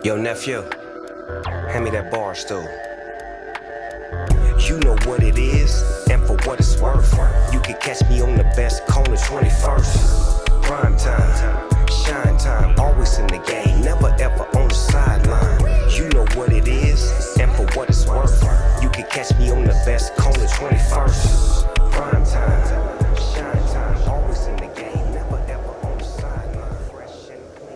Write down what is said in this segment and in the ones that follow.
Yo, nephew, hand me that bar stool. You know what it is, and for what it's worth. You can catch me on the best corner 21st. Prime time, shine time, always in the game, never ever on the sideline. You know what it is, and for what it's worth. You can catch me on the best corner 21st. Prime time, shine time, always in the game, never ever on the sideline. Fresh and clean.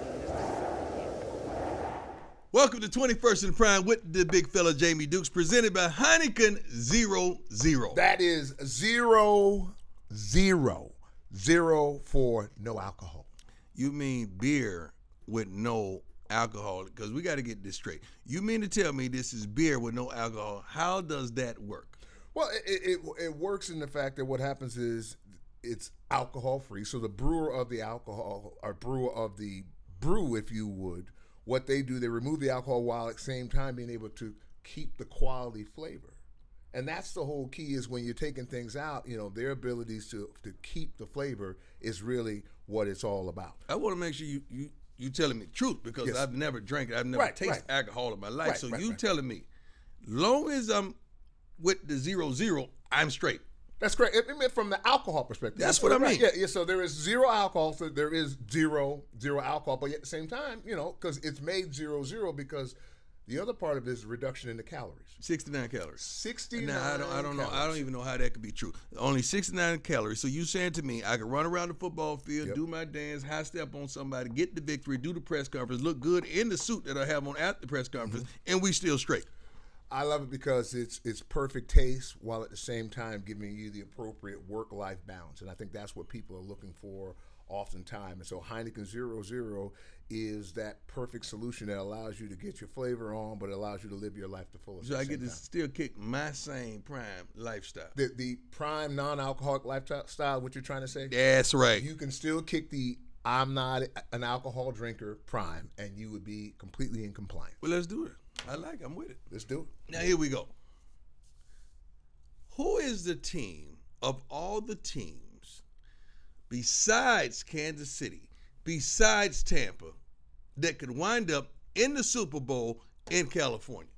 Welcome to 21st and Prime with the big fella Jamie Dukes, presented by Heineken Zero Zero. That is 0-0. 0 for no alcohol. You mean beer with no alcohol? Because we got to get this straight. You mean to tell me this is beer with no alcohol? How does that work? Well, it works in the fact that what happens is it's alcohol free. So the brewer of the alcohol, or brewer of the brew, if you would, what they do, they remove the alcohol while at the same time being able to keep the quality flavor. And that's the whole key, is when you're taking things out, you know, their abilities to keep the flavor is really what it's all about. I want to make sure you telling me the truth, because Yes. I've never drank it. I've never tasted alcohol in my life. So you telling me, long as I'm with the 0-0, I'm straight. That's correct. It meant from the alcohol perspective. That's what I mean. Yeah. So there is zero alcohol. So there is zero alcohol. But at the same time, you know, because it's made 0-0, because the other part of it is reduction in the calories. 69 calories. 69. Now, I don't know. I don't even know how that could be true. Only 69 calories. So you saying to me, I could run around the football field, do my dance, high step on somebody, get the victory, do the press conference, look good in the suit that I have on at the press conference, and we still straight. I love it because it's perfect taste, while at the same time giving you the appropriate work-life balance. And I think that's what people are looking for oftentimes. And so Heineken 0-0 is that perfect solution that allows you to get your flavor on, but allows you to live your life the fullest. So I get to still kick my same prime lifestyle. The prime non-alcoholic lifestyle, what you're trying to say? That's right. You can still kick the I'm not an alcohol drinker prime, and you would be completely in compliance. Well, let's do it. I'm with it. Let's do it. Now, here we go. Who is the team of all the teams besides Kansas City, besides Tampa, that could wind up in the Super Bowl in California,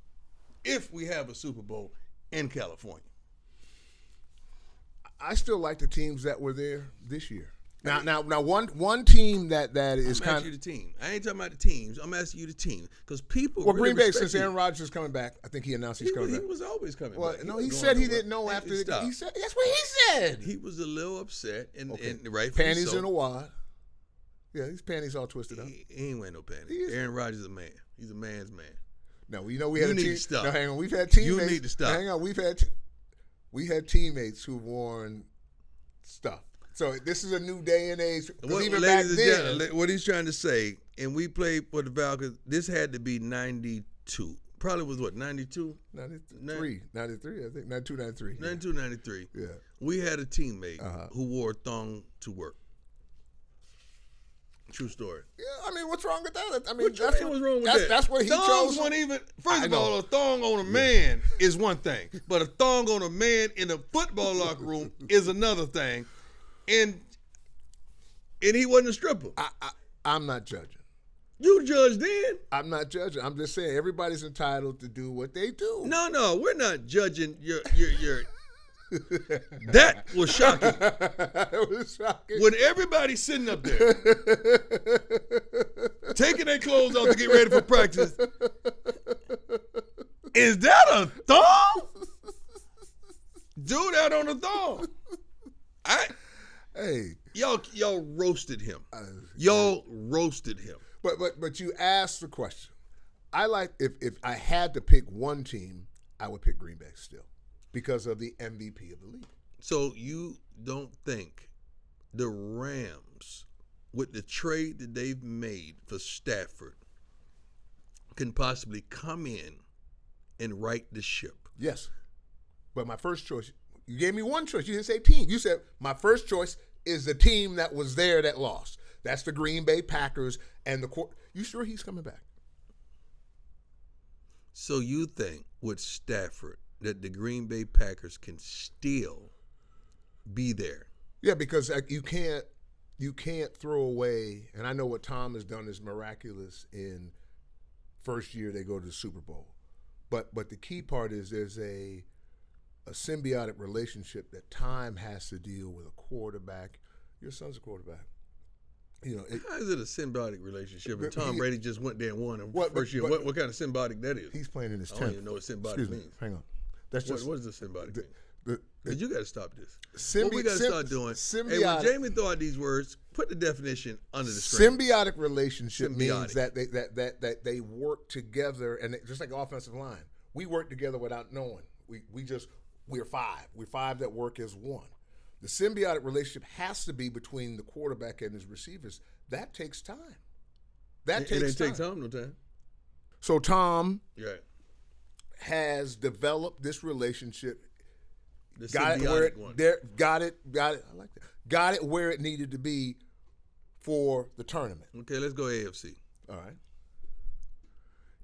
if we have a Super Bowl in California? I still like the teams that were there this year. Now, one team that is I'm kind asking you the team. I ain't talking about the teams. I'm asking you the team, because people. Well, really Green Bay, respect since you. Aaron Rodgers is coming back, I think he announced he's coming back. He was always coming Well, back. no, was he going said he nowhere. didn't know after. Stop. He said that's what he said. He was a little upset, and right. Panties so. in a wad. Yeah, his panties all twisted up. He ain't wearing no panties. Aaron Rodgers is a man. He's a man's man. No, you know we had You a need team. to stop. No, hang on. We've had teammates. You need to stop. Hang on. We had teammates who've worn stuff. So this is a new day and age. Even back then, what he's trying to say, and we played for the Falcons, this had to be 92. Probably was what, 92? 93, I think. 92, 93. 92, 93. Yeah. We had a teammate who wore a thong to work. True story. Yeah, I mean, what's wrong with that? I mean, What's wrong with that? That's what he Thongs chose. weren't even. First of all, a thong on a man is one thing, but a thong on a man in a football locker room is another thing, and he wasn't a stripper. I'm not judging. You judged then. I'm not judging. I'm just saying everybody's entitled to do what they do. No, we're not judging your. That was shocking. It was shocking. When everybody's sitting up there, taking their clothes off to get ready for practice, is that a thong? Do that on a thong. Hey, y'all roasted him. Y'all roasted him. But you asked the question. I like if I had to pick one team, I would pick Green Bay still, because of the MVP of the league. So you don't think the Rams, with the trade that they've made for Stafford, can possibly come in and right the ship? Yes. But my first choice, you gave me one choice. You didn't say team. You said my first choice is the team that was there that lost. That's the Green Bay Packers and the You sure he's coming back? So you think with Stafford that the Green Bay Packers can still be there? Yeah, because you can't throw away, and I know what Tom has done is miraculous in first year they go to the Super Bowl. But the key part is there's a symbiotic relationship that time has to deal with a quarterback. Your son's a quarterback. How is it a symbiotic relationship? And Tom Brady just went there and won him first year. What kind of symbiotic that is? He's playing in his 10th. I don't even know what symbiotic means. Hang on. That's just what does the symbiotic mean? But you got to stop this. What we got to start doing? Hey, when Jamie throw out these words, put the definition under the screen. Symbiotic relationship means that they work together, and just like the offensive line, we work together without knowing. We're five. We're five that work as one. The symbiotic relationship has to be between the quarterback and his receivers. That takes time. It takes Tom no time. So Tom right. has developed this relationship. The got symbiotic one. Got it. I like that. Got it where it needed to be for the tournament. Okay, let's go AFC. All right.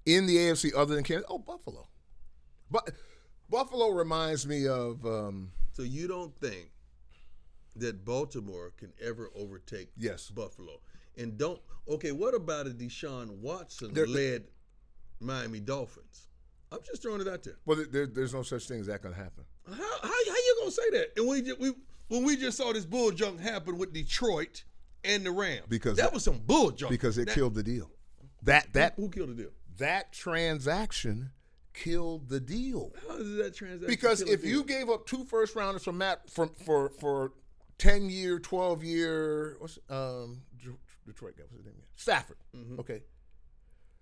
In the AFC, other than Kansas, Buffalo. But Buffalo reminds me of. So you don't think that Baltimore can ever overtake Buffalo? And what about a Deshaun Watson led Miami Dolphins? I'm just throwing it out there. Well, there's no such thing as that going to happen. How you gonna say that? And when we just saw this bull junk happen with Detroit and the Rams, because that was some bull junk. Because it killed the deal. Who killed the deal? That transaction killed the deal. How is that transaction? Because if you gave up 2 first rounders for 10-year, 12-year, Detroit guy, what's his name? Stafford. Mm-hmm. Okay.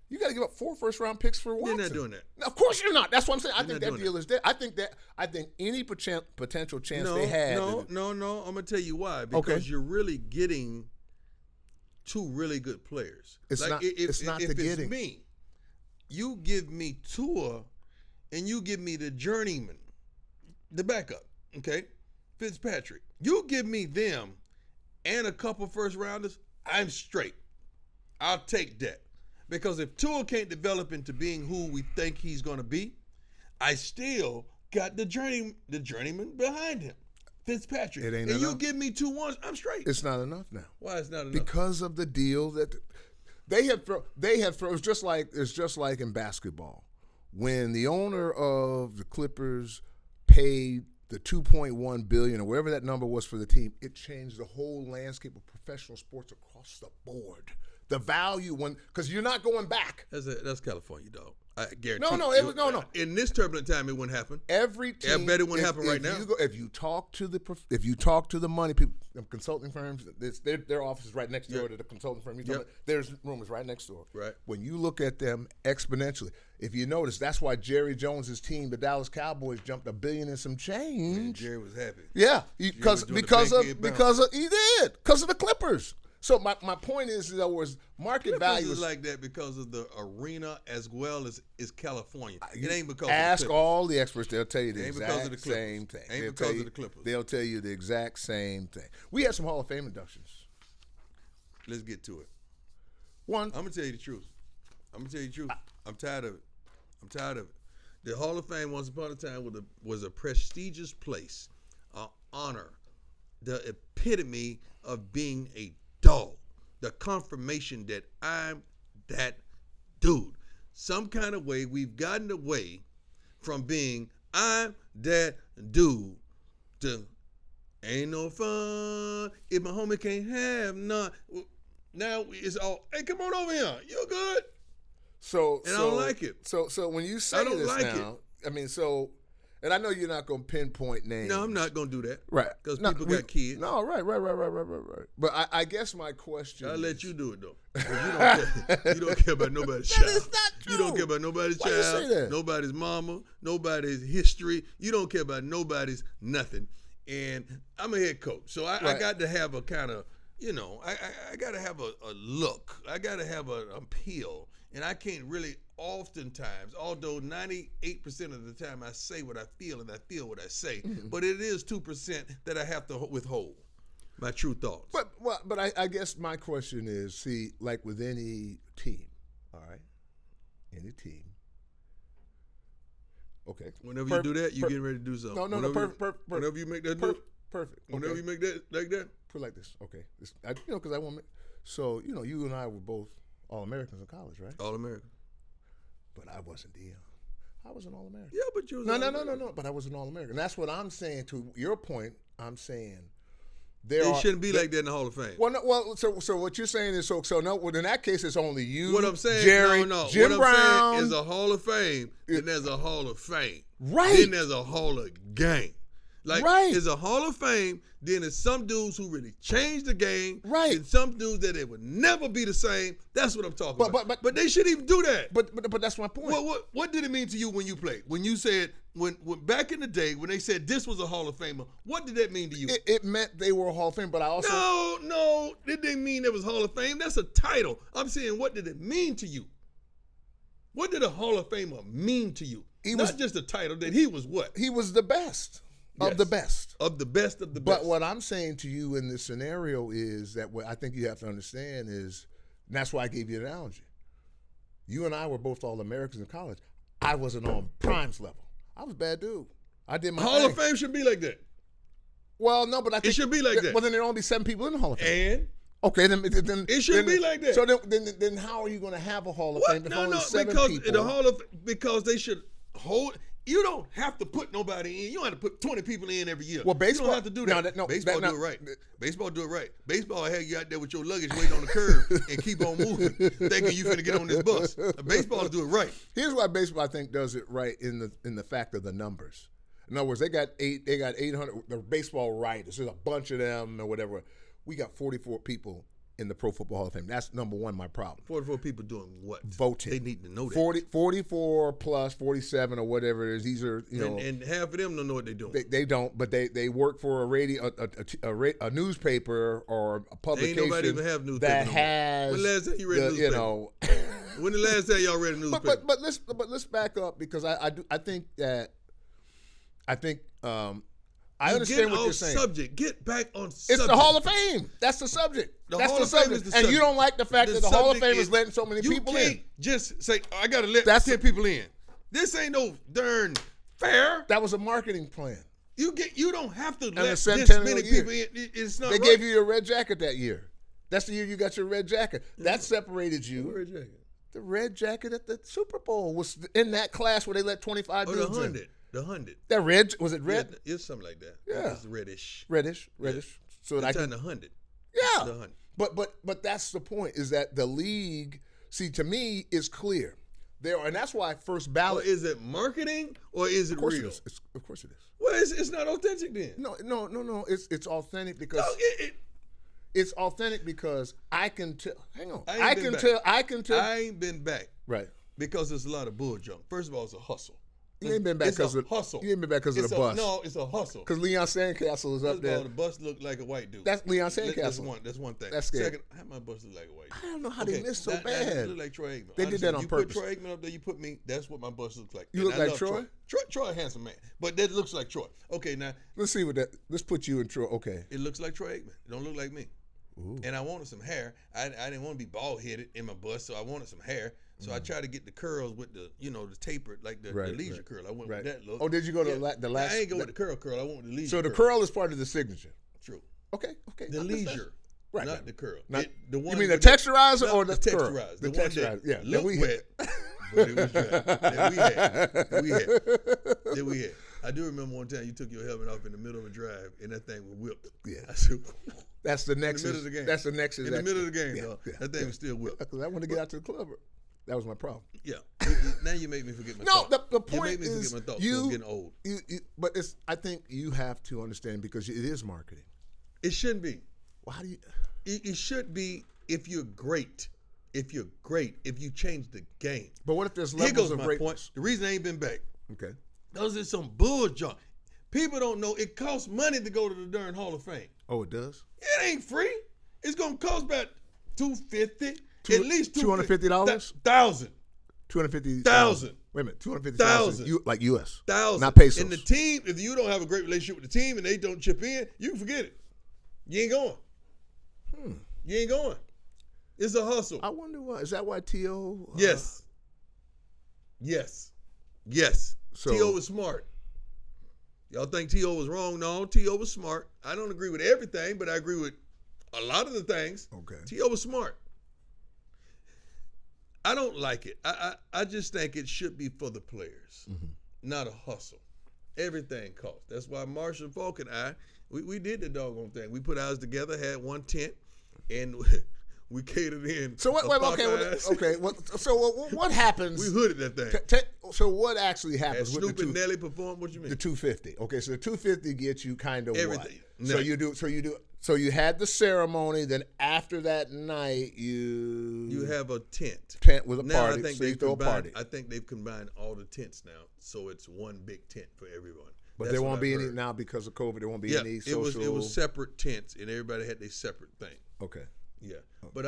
You got to give up 4 first-round picks for Watson. You're not doing that. Of course you're not. That's what I'm saying. I think that deal is dead. I think any potential chance they had. No. I'm gonna tell you why. Because you're really getting 2 really good players. It's not the getting. It's me, you give me Tua, and you give me the journeyman, the backup. Okay, Fitzpatrick. You give me them, and a couple first-rounders. I'm straight. I'll take that. Because if Tua can't develop into being who we think he's going to be, I still got the journeyman behind him, Fitzpatrick. It ain't and enough. You give me 2 ones, I'm straight. It's not enough now. Why it's not enough? Because of the deal that they have thrown. It's just like in basketball, when the owner of the Clippers paid the $2.1 billion or whatever that number was for the team, it changed the whole landscape of professional sports across the board. The value because you're not going back. That's California, dog. I guarantee. No. In this turbulent time, it wouldn't happen. Every team. I bet it wouldn't happen right now. If you talk to the money people, consulting firms, their office is right next door to the consulting firm. There's rooms right next door. Right. When you look at them exponentially, if you notice, that's why Jerry Jones's team, the Dallas Cowboys, jumped $1 billion and some change. Man, Jerry was happy. Yeah, because of the Clippers. So my point is, in other words, market value is like that because of the arena as well as California. It ain't because ask of the all the experts; they'll tell you the exact same thing. Ain't because of the Clippers. They'll tell you the exact same thing. We had some Hall of Fame inductions. Let's get to it. One, I'm gonna tell you the truth. I'm tired of it. The Hall of Fame once upon a time was a prestigious place, an honor, the epitome of being a dog, the confirmation that I'm that dude. Some kind of way we've gotten away from being I'm that dude to ain't no fun if my homie can't have none. Now it's all, hey, come on over here. You good? I don't like it. So when you say this like now, I mean, and I know you're not going to pinpoint names. No, I'm not going to do that. Right. Because people got kids. No, right. But I guess my question I'll let you do it, though. You don't care about nobody's child. That is not true. You don't care about nobody's Why child, you say that? nobody's mama, nobody's history. You don't care about nobody's nothing. And I'm a head coach, so I got to have a kind of, I got to have a look. I got to have an appeal. And I can't really oftentimes, although 98% of the time I say what I feel and I feel what I say, but it is 2% that I have to withhold my true thoughts. But I guess my question is, see, like with any team, all right, any team. Okay. Whenever you do that, you getting ready to do something. No, perfect. Whenever you make that do perfect. Whenever you make that like that. Put it like this. Okay. Because I want to. So you and I were both All-Americans in college, right? All-American. but I wasn't Dion. I was an All-American. Yeah, but you was No. But I was an All-American. And that's what I'm saying. To your point, I'm saying It shouldn't be like that in the Hall of Fame. So what you're saying is in that case it's only you. What I'm saying, Jerry, Jim what Brown. I'm saying is a Hall of Fame. Then there's a Hall of Fame. Right. Then there's a Hall of Game. Like, right. There's a Hall of Fame. Then there's some dudes who really changed the game. Right. And some dudes that it would never be the same. That's what I'm talking about. But they shouldn't even do that. But that's my point. What did it mean to you when you played? When you said when back in the day when they said this was a Hall of Famer, what did that mean to you? It meant they were a Hall of Fame, but I also No, it didn't mean it was Hall of Fame. That's a title. I'm saying, what did it mean to you? What did a Hall of Famer mean to you? Not just a title, that he was what? He was the best of the best. Of the best of the But best. what I'm saying to you in this scenario is that what I think you have to understand is, and that's why I gave you an analogy. You and I were both All-Americans in college. I wasn't on Prime's level. I was a bad dude. I did my Hall thing. of Fame should be like that. Well, no, but I think it should be like that. Well, then there will only be 7 people in the Hall of Fame. And okay, then it should be like that. So then how are you going to have a Hall of Fame if only 7 people? Because they should hold. You don't have to put nobody in. You don't have to put 20 people in every year. Well, baseball, you don't have to do that. Baseball do it right. Baseball do it right. Baseball have you out there with your luggage waiting on the curb and keep on moving, thinking you finna get on this bus. Baseball do it right. Here's why baseball I think does it right in the fact of the numbers. In other words, they got 800. The baseball writers, there's a bunch of them or whatever. We got 44 people in the Pro Football Hall of Fame. That's number one, my problem. 44 people doing what? Voting. They need to know that. 44 plus 47 or whatever it is. These are, and half of them don't know what they're doing. They don't, but they work for a radio, a newspaper or a publication. Ain't nobody even have newspaper that no has. When the last time you read a newspaper? When the last time y'all read a newspaper? But let's back up because I think I understand what you're saying. Subject. Get back on subject. It's the Hall of Fame. That's the subject. That's the subject. And you don't like the fact that the Hall of Fame is letting so many people in. You can't just say, I got to let 10 people in. This ain't no darn fair. That was a marketing plan. You don't have to let this many people in. It's not They gave you your red jacket that year. That's the year you got your red jacket. That separated you. What red jacket? The red jacket at the Super Bowl was in that class where they let 25 dudes in. The 100. That red, was it red? Yeah, it's something like that. Yeah. It's reddish. Reddish. Yeah. So that's on the 100. Yeah. The 100. But that's the point, is that the league, see, to me, is clear. And that's why first ballot. Well, is it marketing or is it real? Of course it is. Well, it's not authentic then. No. It's authentic because it's authentic because I can tell. Hang on. I can tell. I ain't been back. Right. Because there's a lot of bull junk. First of all, it's a hustle. You ain't been back because of hustle. You ain't been back because of the bus. No, it's a hustle. Because Leon Sandcastle is up there. The bus looked like a white dude. That's Leon Sandcastle. That's one thing. That's scary. Second, how my bus look like a white dude? I don't know how they missed so bad. It looked like Troy Aikman. They did that on purpose. You put Troy Aikman up there, you put me, that's what my bus looks like. You look like Troy? Troy a handsome man. But that looks like Troy. Okay, now. Let's put you in Troy. Okay. It looks like Troy Aikman. It don't look like me. Ooh. And I wanted some hair. I didn't want to be bald headed in my bus, so I wanted some hair. So I tried to get the curls with the tapered, like the leisure curl. I went with that look. Oh, did you go to the last? I ain't go with the curl. I went with the leisure. So the curl is part of the signature. True. Okay. The leisure, right? Not the curl. The one. You mean the texturizer or the curl? Texturizer. The texturizer. Yeah. Looked wet, but it was dry. That we had. I do remember one time you took your helmet off in the middle of a drive and that thing was whipped. Yeah. I said, that's the Nexus. In the middle of the game. That's the Nexus. In the middle of the game, though. That thing was still whipped. Because I wanted to get out to the club. That was my problem. Yeah. Now you make me forget my thought. No, the point you make me is forget my thought. I'm getting old. But I think you have to understand because it is marketing. It shouldn't be. Well, how do you? It should be if you're great. If you're great. If you change the game. But what if there's levels of greatness? Point. The reason I ain't been back. Okay. Those are some bull junk. People don't know it costs money to go to the darn Hall of Fame. Oh, it does? It ain't free. It's gonna cost about $250. At least $250? $1,000. $250,000. Wait a minute, $250,000. Like US. $1,000. Not pesos. And the team, if you don't have a great relationship with the team and they don't chip in, you can forget it. You ain't going. You ain't going. It's a hustle. I wonder why. Is that why T.O. Yes. So, T.O. was smart. Y'all think T.O. was wrong? No, T.O. was smart. I don't agree with everything, but I agree with a lot of the things. Okay. T.O. was smart. I don't like it. I just think it should be for the players, not a hustle. Everything costs. That's why Marshall Falk and I, we did the doggone thing. We put ours together, had one tent, and we catered in. So what happens? We hooded that thing. So what actually happens Had with Snoop and Nelly perform? What you mean? the 250? Okay, so the 250 gets you kind of Everything. what? So you had the ceremony. Then after that night, you have a tent with a now, party. I think so you throw a party. I think they've combined all the tents now, so it's one big tent for everyone. But That's there what won't I've be heard. any now because of COVID. There won't be any social. It was separate tents, and everybody had their separate thing. Okay. Yeah, but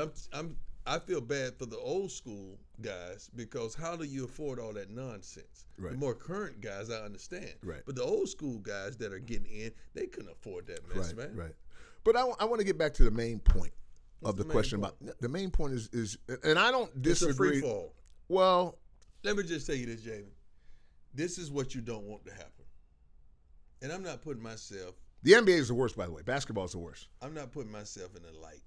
I feel bad for the old school guys because how do you afford all that nonsense? Right. The more current guys, I understand. Right. But the old school guys that are getting in, they couldn't afford that mess, man. Right. But I want to get back to the main point of the the main question point? about the main point is, and I don't disagree. It's a free fall. Well, Let me just tell you this, Jamie. This is what you don't want to happen. And I'm not putting myself. the NBA is the worst, by the way. Basketball is the worst. I'm not putting myself in a light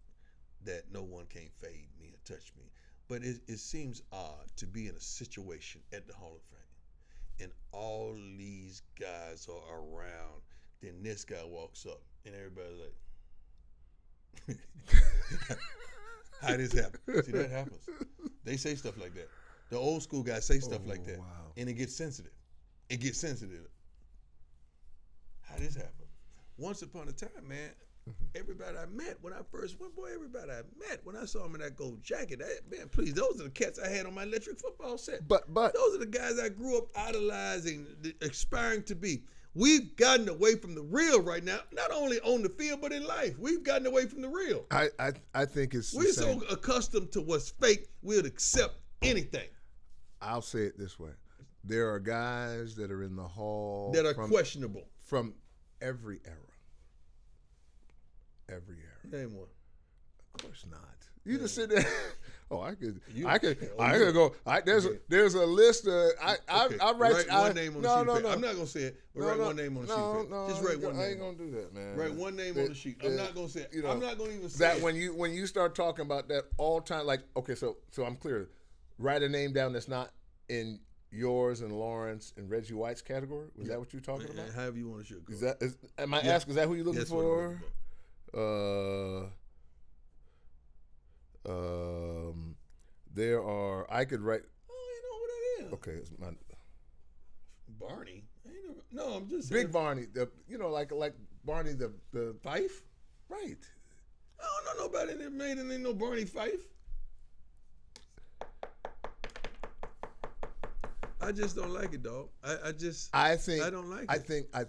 that no one can fade me or touch me. But it seems odd to be in a situation at the Hall of Fame and all these guys are around. Then this guy walks up and everybody's like, how this happen? See, that happens. They say stuff like that. The old school guys say stuff like that. Wow. And it gets sensitive. How this happen? Once upon a time, man, everybody I met when I first went, everybody I met when I saw him in that gold jacket, man, please, those are the cats I had on my electric football set. But Those are the guys I grew up idolizing, aspiring to be. We've gotten away from the real right now, not only on the field, but in life. We've gotten away from the real. I think it's We're so accustomed to what's fake, we'll accept anything. I'll say it this way. There are guys that are in the hall That are questionable. from every era. Name one. Of course not. You just sit there. Oh, I could You- go. There's a list of I write one name on the sheet of no. paper. I'm not gonna say it. But write one name on the sheet of paper. No, Just write one I name. ain't gonna do that, man. Write one name on the sheet. I'm not gonna say it. I'm not gonna even say that it. when you start talking about that all time, like, okay, so I'm clear. Write a name down that's not in yours and Lawrence and Reggie White's category. Was that what you're talking about? However you want to sugarcoat. Is that am I asking? Is that who you're looking That's what I'm for? looking There are. I could write. Oh, you know who that is? Okay, it's my Barney. No, I'm just saying. Big Barney. Like Barney the Fife? right. I don't know nobody that made it. Ain't no Barney Fife. I just don't like it, dog. I don't like it. I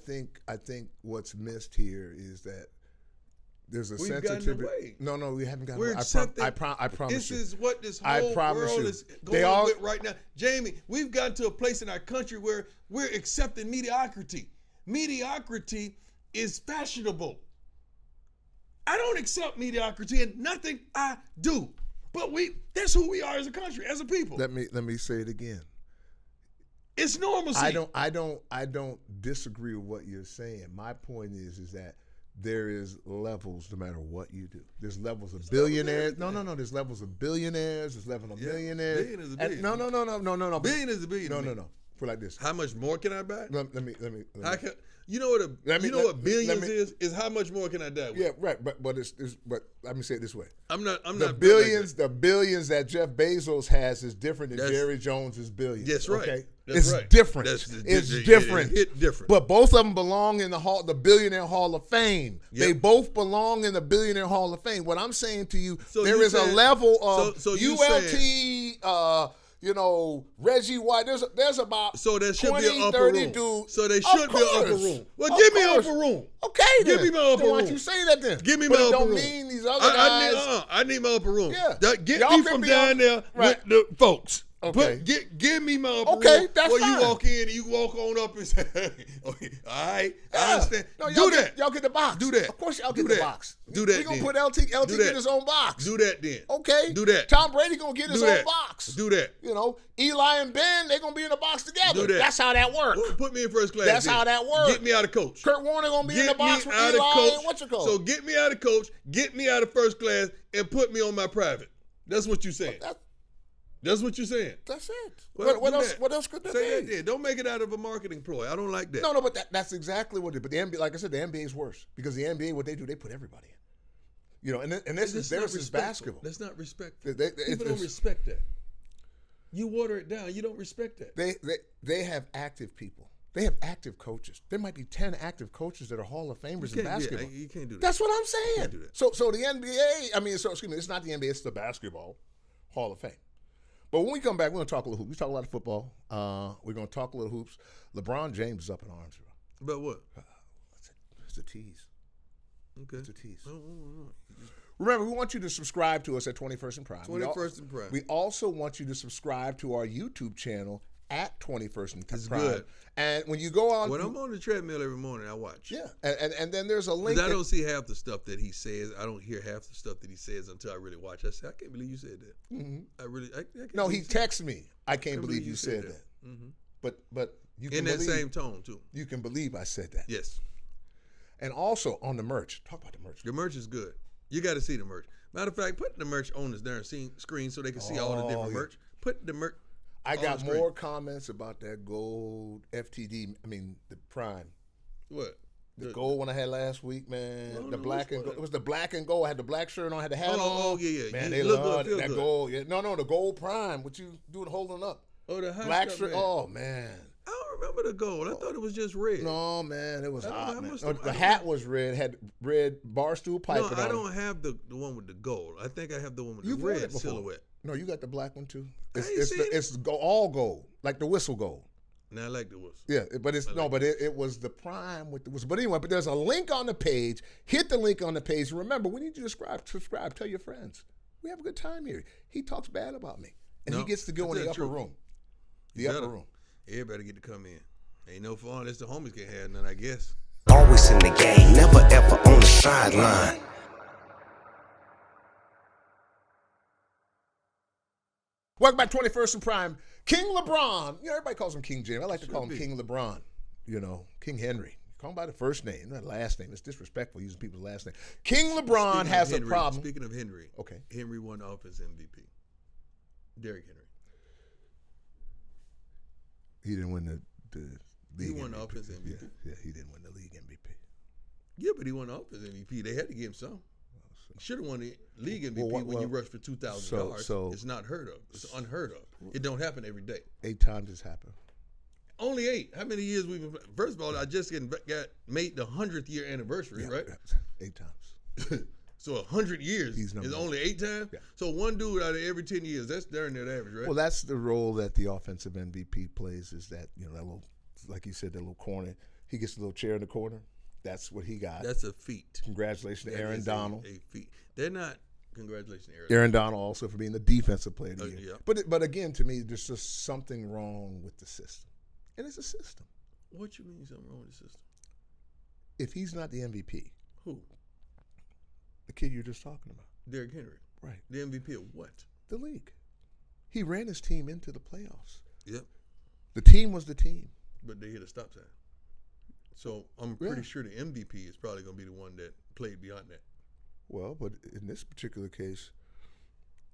think what's missed here is that there's a We've sensitivity. gotten away. No, we haven't gotten We're away. accepting. I promise This you. is what this I whole promise world you. is They going all- with right now. Jamie, we've gotten to a place in our country where we're accepting mediocrity. Mediocrity is fashionable. I don't accept mediocrity in nothing I do. But that's who we are as a country, as a people. Let me say it again. It's normalcy. I don't disagree with what you're saying. My point is that there is levels no matter what you do. There's levels of billionaires. No. There's levels of billionaires. There's levels of millionaires. Billion is a billion. No. Billion is a billion. No. Put it like this. How much more can I buy? Let me. You know what billions is how much more can I die with? Yeah, right. But let me say it this way. I'm not The billions that Jeff Bezos has is different than Jerry Jones's billions. That's right. Okay? That's it's right. different. It's different. It hit different. But both of them belong in the Billionaire Hall of Fame. Yep. They both belong in the Billionaire Hall of Fame. What I'm saying to you, So there you is a saying- level of so you ULT. Reggie White. There's about So there should 20, be an upper 30 room. dudes. So there Of should be an upper course. room. Well, Of give me an course. upper room. Okay, Give then. me my upper Then why room. don't you say that then? Give me But my it upper don't room. mean these other guys. I need my upper room. Yeah. Get Y'all me can from be down on- there right. with the folks. Okay. Give me my upper Okay, room. that's where fine. you walk in and you walk on up and say, hey, okay, all right, I Yeah. understand. No, Do that. Y'all get the box. Do that. Of course y'all Do get the that. box. Do that We gonna then. put LT Do that. get his own box. Do that then. Okay. Do that. Tom Brady gonna get his Do own that. box. Do that. Eli and Ben, they gonna be in the box together. Do that. That's how that works. Well, put me in first class. That's then. how that works. Get me out of coach. Kurt Warner gonna be in the Get me box with out Eli of coach. and what you call So get me out of coach, get me out of first class, and put me on my private. That's what you saying. That's what you're saying. That's it. Well, What do else? that. What else could that Say be? that then. Don't make it out of a marketing ploy. I don't like that. No, but that's exactly what it is. But the NBA, like I said, the NBA is worse because the NBA, what they do, they put everybody in. And this is theirs is basketball. That's not respectful. People don't respect that. You water it down. You don't respect that. They have active people. They have active coaches. There might be 10 active coaches that are Hall of Famers in basketball. You can't do that. That's what I'm saying. You can't do that. So the NBA, excuse me, it's not the NBA, it's the Basketball Hall of Fame. But when we come back, we're going to talk a little hoops. We talk a lot of football. We're going to talk a little hoops. LeBron James is up in arms, bro. About what? It's a tease. Okay. It's a tease. Oh. Remember, we want you to subscribe to us at 21st and Prime. 21st and Prime. We also want you to subscribe to our YouTube channel at 21st and Prime. It's good. And when you go on... When I'm on the treadmill every morning, I watch. Yeah. And then there's a link... I don't see half the stuff that he says. I don't hear half the stuff that he says until I really watch. I say, I can't believe you said that. Mm-hmm. I can't No, believe he texts me. I can't believe you said that. Mm-hmm. But you can in that believe, same tone, too. You can believe I said that. Yes. And also on the merch. Talk about the merch. The merch is good. You got to see the merch. Matter of fact, put the merch on this darn screen so they can see all the different merch. Put the merch. I got more comments about that gold FTD. I mean, the Prime. What? The gold one I had last week, man. Well, the black and gold. It was the black and gold. I had the black shirt on. I had the hat on. Oh, yeah. Man, you they look loved good, that good. gold. Yeah. No, the gold Prime. What you doing holding up? Oh, the high black stuff, shirt. man. Oh, man. I don't remember the gold. I thought it was just red. No, man, it was hot, man. I The hat was red, had red barstool pipe. No, I don't have the one with the gold. I think I have the one with You've the worn it red before. silhouette. No, you got the black one too. It's All gold, like the whistle gold. Now I like the whistle. Yeah, but it was the Prime with the whistle. But anyway, there's a link on the page. Hit the link on the page. And remember, we need you to subscribe. Tell your friends. We have a good time here. He talks bad about me, and he gets to go in the upper room. The upper room. Everybody get to come in. Ain't no fun unless the homies can have none, I guess. Always in the game, never ever on the sideline. Welcome back to 21st and Prime. King LeBron. Everybody calls him King James. I like to call him King LeBron. King Henry. Call him by the first name, not last name. It's disrespectful using people's last name. King LeBron has a problem. Speaking of Henry. Okay. Henry won Offense MVP. Derrick Henry. He didn't win the league. He won MVP. Offense MVP. Yeah, he didn't win the league MVP. Yeah, but he won Offense MVP. They had to give him some. He should have won the league MVP when you rush for 2,000 yards. It's not heard of. It's unheard of. It don't happen every day. 8 times it's happened. Only 8. How many years we've been? First of all, I just made the 100th year anniversary, right? 8 times. So 100 years is only 8 times. Yeah. So one dude out of every 10 years. That's darn near the average, right? Well, that's the role that the offensive MVP plays. Is that that little, like you said, that little corner. He gets a little chair in the corner. That's what he got. That's a feat. Congratulations to Aaron Donald. A feat. They're not. Congratulations, Aaron Donald also for being the defensive player of the year. Yeah. But again, to me, there's just something wrong with the system, and it's a system. What you mean something wrong with the system? If he's not the MVP, who? The kid you're just talking about, Derrick Henry. Right. The MVP of what? The league. He ran his team into the playoffs. Yep. The team was the team. But they hit a stop sign. So I'm pretty sure the MVP is probably going to be the one that played beyond that. Well, but in this particular case,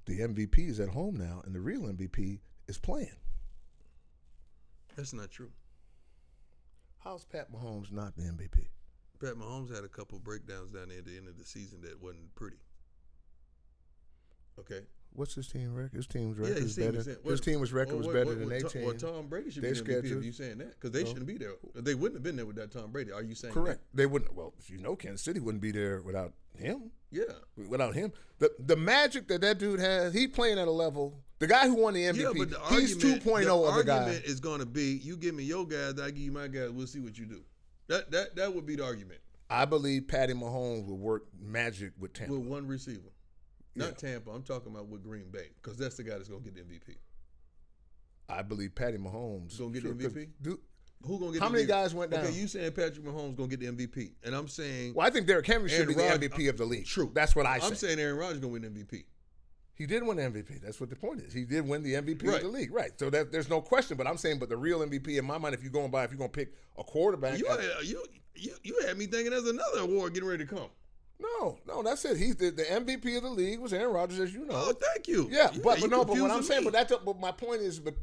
the MVP is at home now, and the real MVP is playing. That's not true. How's Pat Mahomes not the MVP? Pat Mahomes had a couple breakdowns down there at the end of the season that wasn't pretty. Okay. What's his team record? His team's record his is better. His team's record was better than 18. Well, Tom Brady should be the MVP if you saying that, because they shouldn't be there. They wouldn't have been there without Tom Brady. Are you saying correct? They wouldn't. Well, Kansas City wouldn't be there without him. Yeah. Without him, the magic that dude has, he playing at a level. The guy who won the MVP, yeah, but he's 2.0 of the guy. The argument is going to be, you give me your guys, I give you my guys. We'll see what you do. That would be the argument. I believe Patty Mahomes will work magic with Tampa. With one receiver. Not Tampa. I'm talking about with Green Bay, because that's the guy that's going to get the MVP. I believe Patty Mahomes going to get the MVP? Who going to get how the many MVP? guys went down? Okay, you saying Patrick Mahomes going to get the MVP. And I'm saying... Well, I think Derrick Henry should be the MVP of the league. True. That's what I say. I'm saying Aaron Rodgers going to win the MVP. He did win the MVP. That's what the point is. He did win the MVP of the league. Right. So there's no question. But I'm saying, the real MVP in my mind, if you're going to pick a quarterback... You had me thinking there's another award getting ready to come. No, that's it. He's the MVP of the league was Aaron Rodgers, as you know. Oh, thank you. Yeah, but you what I'm saying, me. but my point is, but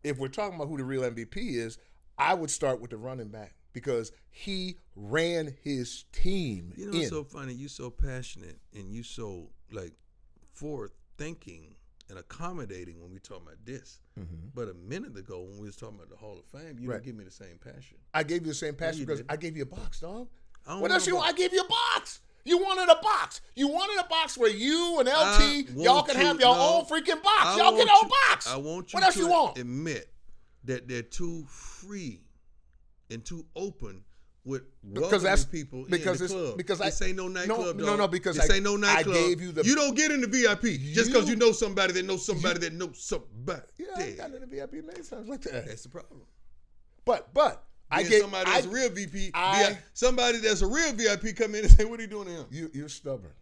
if we're talking about who the real MVP is, I would start with the running back because he ran his team. You know, it's so funny. You so passionate and you so like forward thinking and accommodating when we talk about this. Mm-hmm. But a minute ago, when we was talking about the Hall of Fame, you didn't give me the same passion. I gave you the same passion because I gave you a box, dog. What else you want? I gave you a box. You wanted a box. You wanted a box where you and LT, y'all can have your own freaking box. Y'all get your own box. I want you what else you want? Admit that they're too free and too open with people in the club. Because this ain't no nightclub, dog. No, because this ain't no nightclub. I gave you the. You don't get in the VIP just because you know somebody that knows somebody that knows somebody. Yeah, I got in the VIP many times like that. That's the problem. But I gave somebody that's a real somebody that's a real VIP come in and say, "What are you doing to him?" You're stubborn.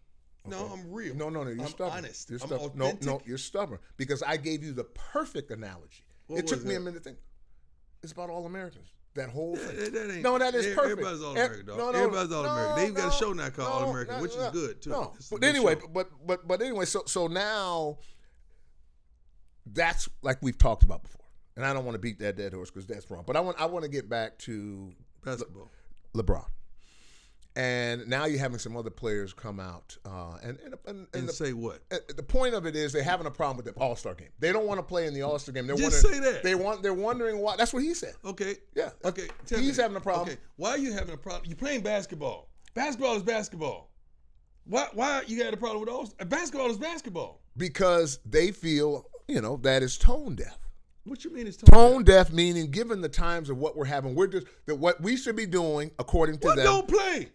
Okay. No, I'm real. No, you're stubborn. Honest. You're stubborn. I'm authentic. No, you're stubborn because I gave you the perfect analogy. It took me a minute to think. It's about all Americans. That whole thing. That is perfect. Everybody's all American, dog. Everybody's all American. They've got a show now called All American, which is good too. No. But anyway, so now that's like we've talked about before. And I don't want to beat that dead horse because that's wrong. But I want to get back to basketball. LeBron. And now you're having some other players come out and say what? The point of it is they're having a problem with the All-Star game. They don't want to play in the All-Star game. Say that. They're wondering why. That's what he said. Okay. Yeah. Okay. He's having a problem. Okay. Why are you having a problem? You're playing basketball. Basketball is basketball. Why you got a problem with All-Star? Basketball is basketball. Because they feel, that is tone deaf. What you mean it's tone deaf? Meaning, given the times of what we're having, what we should be doing according to them. Don't play.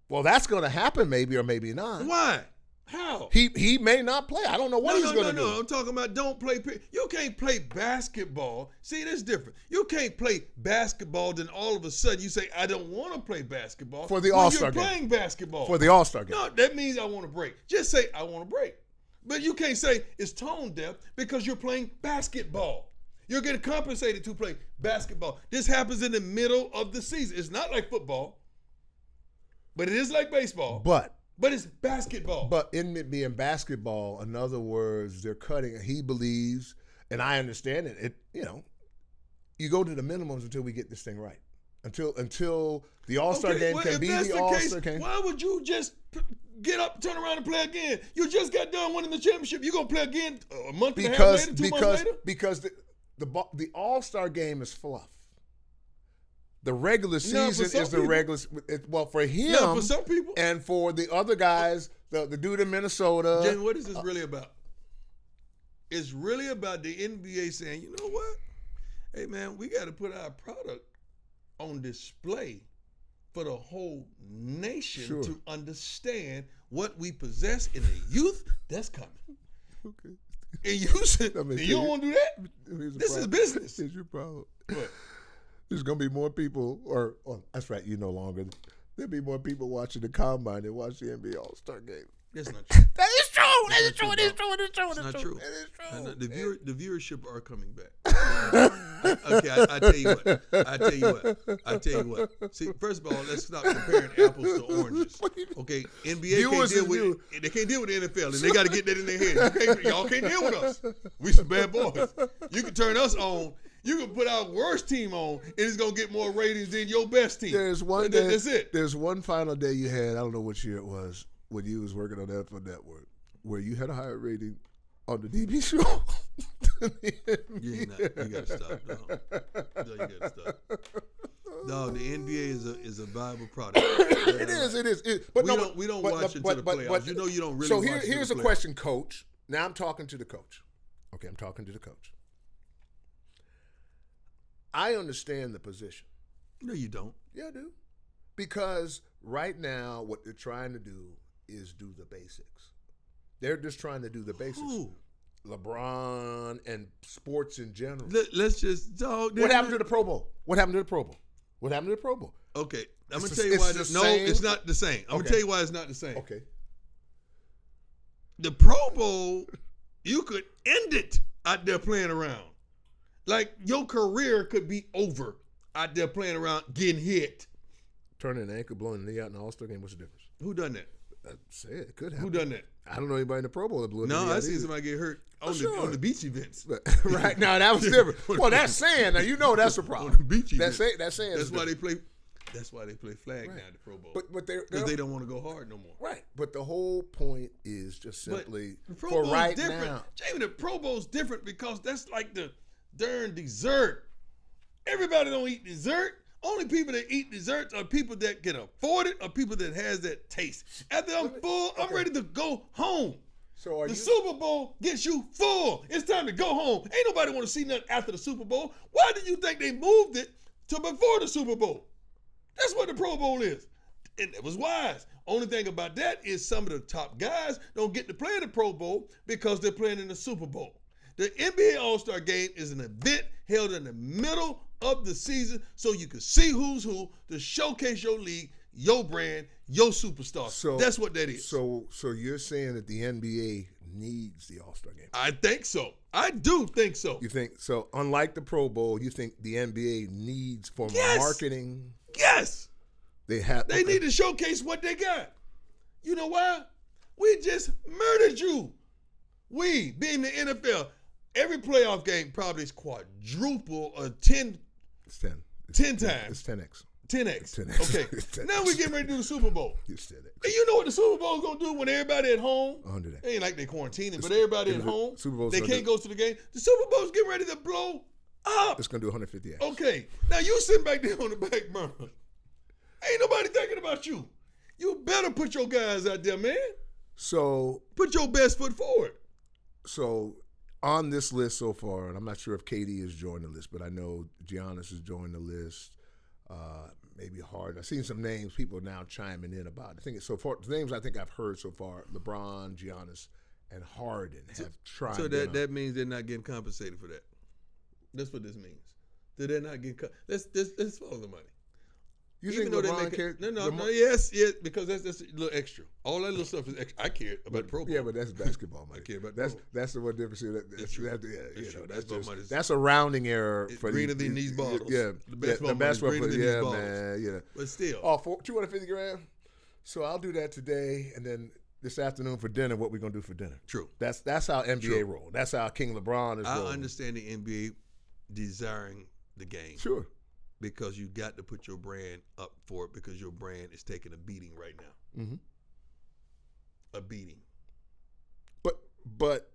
Well, that's going to happen, maybe or maybe not. Why? How? He may not play. I don't know what he's going to do. No, I'm talking about don't play. You can't play basketball. See, that's different. You can't play basketball, then all of a sudden you say, I don't want to play basketball. For the All-Star game. You're playing basketball. For the All-Star game. No, that means I want to break. Just say, I want to break. But you can't say it's tone deaf because you're playing basketball. You're getting compensated to play basketball. This happens in the middle of the season. It's not like football, but it is like baseball. But it's basketball. But in it being basketball, in other words, they're cutting. He believes, and I understand it. You go to the minimums until we get this thing right. Until the All-Star game can be the All-Star game. Why would you just get up, turn around, and play again? You just got done winning the championship. You're going to play again a month and a half later, 2 months later? Because the All-Star game is fluff. The regular season is the regular. Well, for him, for some people, and for the other guys, the dude in Minnesota. Jen, what is this really about? It's really about the NBA saying, you know what? Hey, man, we got to put our product on display for the whole nation to understand what we possess in the youth that's coming. Okay. And you don't want to do that? This is business. Here's your problem. What? There's going to be more people, that's right, you no longer. There'll be more people watching the Combine than watch the NBA All-Star game. That's not true. That is true. That is true. It is not true. It is true. The viewership are coming back. Okay, I tell you what. See, first of all, let's stop comparing apples to oranges. Okay, NBA they can't deal with the NFL, and they got to get that in their head. Y'all can't deal with us. We some bad boys. You can turn us on. You can put our worst team on, and it's gonna get more ratings than your best team. There's one day. That's it. There's one final day you had. I don't know which year it was when you was working on that for Network, where you had a higher rating on the DB show. You gotta stop. No, you gotta stop. No, the NBA is a viable product. It is. But we don't watch until the playoffs. You don't really. So watch here's a question, Coach. Now I'm talking to the coach. Okay, I'm talking to the coach. I understand the position. No, you don't. Yeah, I do. Because right now, what they're trying to do is do the basics. They're just trying to do the basics. Who? LeBron and sports in general. Let's just talk. What happened to the Pro Bowl? What happened to the Pro Bowl? What happened to the Pro Bowl? Okay, I'm going to tell you why. It's not the same. I'm going to tell you why it's not the same. Okay. The Pro Bowl, you could end it out there playing around. Like, your career could be over out there playing around, getting hit. Turning an ankle, blowing the knee out in the All-Star game, what's the difference? Who done that? Say it could happen. Who done that? I don't know anybody in the Pro Bowl that blew a knee No, out I seen either. somebody get hurt on, sure. on the beach events. But, right now, that was different. Well, that's saying now you know that's a problem. On the beach That's events. that's saying That's is why different. they play. That's why they play flag now at the Pro Bowl. But because they don't want to go hard no more. right. But the whole point is just simply But the Pro for Bowl's right different. now. Jamie, the Pro Bowl's different because that's like the darn dessert. Everybody don't eat dessert. Only people that eat desserts are people that can afford it or people that has that taste. After I'm full, I'm ready to go home. So are The you? Super Bowl gets you full. It's time to go home. Ain't nobody want to see nothing after the Super Bowl. Why do you think they moved it to before the Super Bowl? That's what the Pro Bowl is. And it was wise. Only thing about that is some of the top guys don't get to play in the Pro Bowl because they're playing in the Super Bowl. The NBA All-Star Game is an event held in the middle of the season so you can see who's who to showcase your league, your brand, your superstar. So that's what that is. So you're saying that the NBA needs the All-Star game? I think so. I do think so. You think so? Unlike the Pro Bowl, you think the NBA needs for Yes. marketing? Yes. They have. They need to showcase what they got. You know why? We just murdered you. We, being the NFL, every playoff game probably is quadruple or 10 It's 10. 10 times. It's 10x. 10x. 10x. Okay. 10x. Now we're getting ready to do the Super Bowl. It's 10x. And you know what the Super Bowl is going to do when everybody at home? 100x. It ain't like they quarantining, but everybody at home, Super Bowl's they gonna can't do- go to the game. The Super Bowl's getting ready to blow up. It's gonna do 150x. Okay. Now you sitting back there on the back burner. Ain't nobody thinking about you. You better put your guys out there, man. So Put your best foot forward. on this list so far, and I'm not sure if Katie has joined the list, but I know Giannis has joined the list. Maybe Harden. I've seen some names people now chiming in about. I think it's so far. The names I think I've heard so far: LeBron, Giannis, and Harden have tried. So that means they're not getting compensated for that. That's what this means. That they're not getting. Let's follow the money. You Even think though they LeBron make cared? no, yes, because that's a little extra. All that little stuff is extra. I care about the Pro Bowl. Yeah, but that's basketball money. I care about that's the one difference. That's true. Basketball money is- that's a rounding error It's for greener than these bottles. Yeah, The basketball money is greener than these bottles. man. Yeah, But still, $250 grand. So I'll do that today, and then this afternoon for dinner. What we gonna do for dinner? true. That's how NBA roll. That's how King LeBron is I rolling. understand the NBA desiring the game Sure. because you got to put your brand up for it because your brand is taking a beating right now. Mm-hmm. A beating. But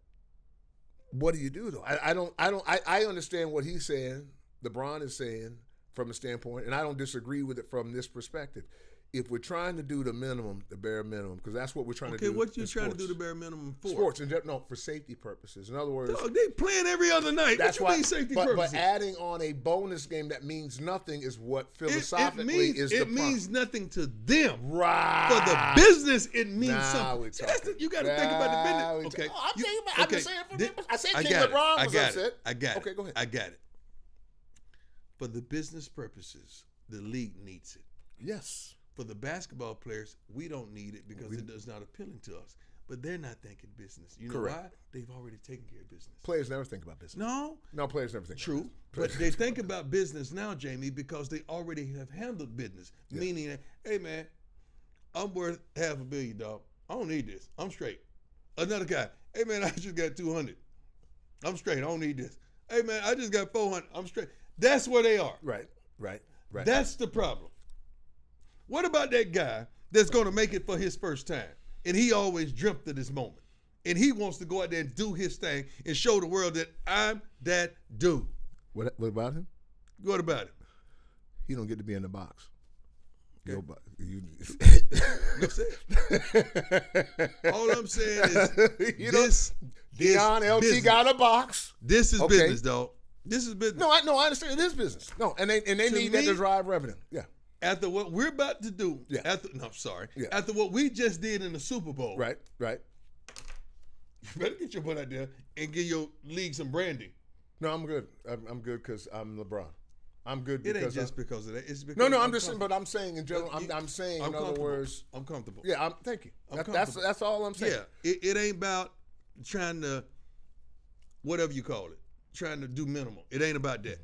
what do you do though? I understand what he's saying. LeBron is saying from a standpoint, and I don't disagree with it from this perspective. If we're trying to do the minimum, the bare minimum, because that's what we're trying to do. Okay, what you in trying to do sports. the bare minimum for? Sports, no, for safety purposes. In other words, Dog, they playing every other night. that's what you why. mean safety But purposes? adding on a bonus game that means nothing is what philosophically is the it means nothing to them. right For the business, it means Now something. we're See, that's talking. you got to think about the Now business. we're Okay, talking. I'm you- thinking about- I'm okay. just saying from Thi- I said King got it. LeBron I was got upset. it. I got it. Okay, go ahead. I got it. For the business purposes, the league needs it. Yes. For the basketball players, we don't need it because it does not appealing to us. But they're not thinking business. You know Correct. why? They've already taken care of business. Players never think about business. No, Players never think true. about But business. they think about business now, Jamie, because they already have handled business. Yeah. Meaning that, hey man, I'm worth $500 million, dog. I don't need this. I'm straight. Another guy, hey man, I just got 200. I'm straight. I don't need this. Hey man, I just got 400. I'm straight. That's where they are. Right. That's the problem. What about that guy that's going to make it for his first time? And he always dreamt of this moment. And he wants to go out there and do his thing and show the world that I'm that dude. What about him? What about it? He don't get to be in the box. Okay. Your box. Enough said. All I'm saying is You this Deion is LT business. got a box. This is Okay. business, dog. This is business. No, I understand. It is business. No, and they To need that me- to drive revenue. Yeah. After what we're about to do, Yeah. Yeah. after what we just did in the Super Bowl, Right. you better get your butt out there and give your league some branding. No, I'm good. I'm good because I'm LeBron. I'm good It because ain't just because of that. It's because No, I'm just saying. But I'm saying in general. I'm saying I'm in other comfortable. words. I'm comfortable. Yeah. Thank you. I'm That's comfortable. all I'm saying. Yeah, it ain't about trying to, whatever you call it, trying to do minimal. It ain't about that.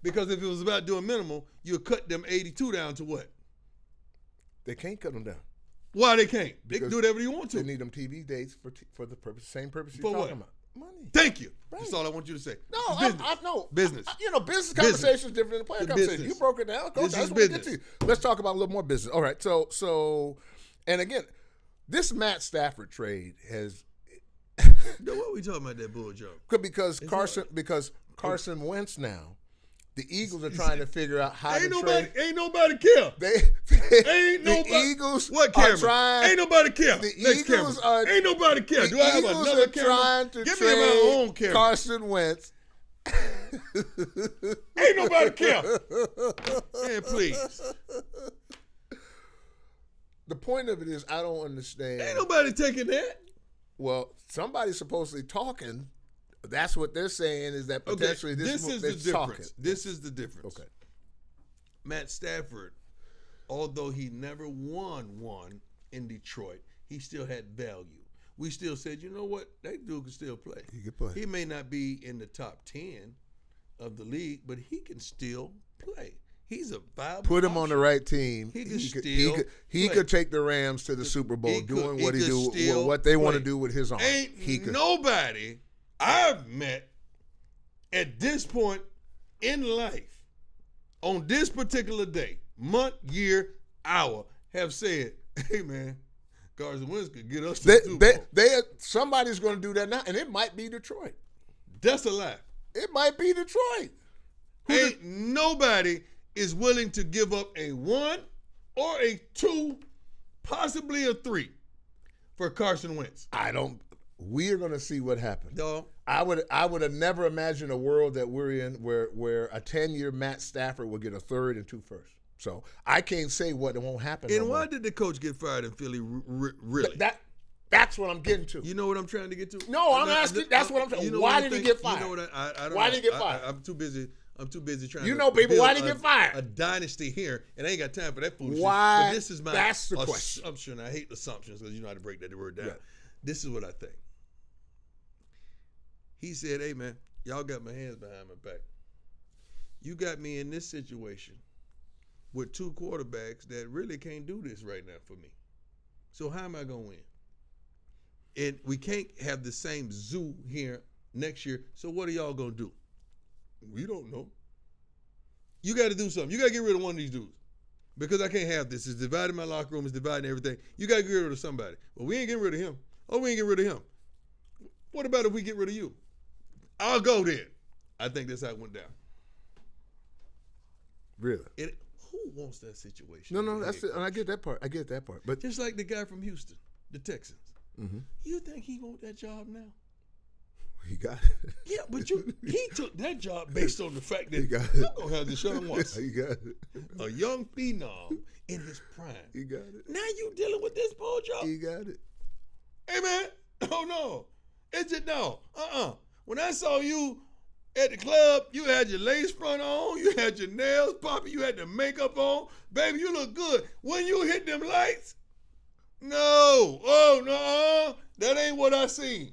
Because if it was about doing minimal, you'd cut them 82 down to what? They can't cut them down. Why they can't? They can Because do whatever you want to. They need them TV dates for the same purpose you're For what? talking about. Money. Thank you. Right. That's all I want you to say. No, Business. no. Business. Business conversation is different than player The conversation. business. You broke it down, Coach. This I is just want to get business. to you. Let's talk about a little more business. All right. So, and again, this Matt Stafford trade has Yo, what are we talking about that bull joke? because Carson Wentz now. The Eagles are trying to figure out how to trade. Ain't nobody care. Ain't the nobody. Eagles What camera? are trying. Ain't nobody care. The Next Eagles camera. are. Ain't nobody care. The Do I have Eagles another are camera? trying to Give me trade my own camera. Carson Wentz. Ain't nobody care. Man, please. The point of it is, I don't understand. Ain't nobody taking that. Well, somebody's supposedly talking. That's what they're saying is that potentially this is the difference. talking. This is the difference. Okay. Matt Stafford, although he never won one in Detroit, he still had value. We still said, you know what, that dude can still play. He can play. He may not be in the top 10 of the league, but he can still play. He's a viable Put him on option. the right team. He can still he play. could take the Rams to the Super Bowl, He could- doing he what he could do, still what they want to play. do with his arm. Ain't He could. nobody I've met at this point in life, on this particular day, month, year, hour, have said, hey, man, Carson Wentz could get us to the Super Bowl. Somebody's going to do that now, and it might be Detroit. That's a lie. It might be Detroit. Ain't nobody is willing to give up a 1 or a 2, possibly a 3 for Carson Wentz. We are going to see what happens. No. I would have never imagined a world that we're in where a 10-year Matt Stafford will get a third and 2 firsts. So I can't say what won't happen. And why did the coach get fired in Philly? Really? That's what I'm getting to. You know what I'm trying to get to? No, I'm asking. That's what I'm saying. You know Why what did he get fired? You know what I don't Why know. did he get fired? I'm too busy trying to. You know, people, build why did he get fired? A dynasty here, and I ain't got time for that foolishness. Why? But this is my That's the question. assumption. I hate assumptions because you know how to break that word down. Right. This is what I think. He said, hey, man, y'all got my hands behind my back. You got me in this situation with 2 quarterbacks that really can't do this right now for me. So how am I going to win? And we can't have the same zoo here next year. So what are y'all going to do? We don't know. You got to do something. You got to get rid of one of these dudes. Because I can't have this. It's dividing my locker room. It's dividing everything. You got to get rid of somebody. Well, we ain't getting rid of him. Oh, we ain't getting rid of him. What about if we get rid of you? I'll go there. I think that's how it went down. Really? Who wants that situation? No, that's it. And I get that part. But Just like the guy from Houston, the Texans. Mhm. You think he want that job now? he got it. Yeah, but he took that job based on the fact that He got you're it. going to have Deshaun Watson, He got it. a young phenom in his prime. He got it. Now you dealing with this bull job. He got it. Hey, man. Oh, no. It's just no. When I saw you at the club, you had your lace front on, you had your nails popping, you had the makeup on. Baby, you look good. When you hit them lights, no. Oh, no. That ain't what I seen.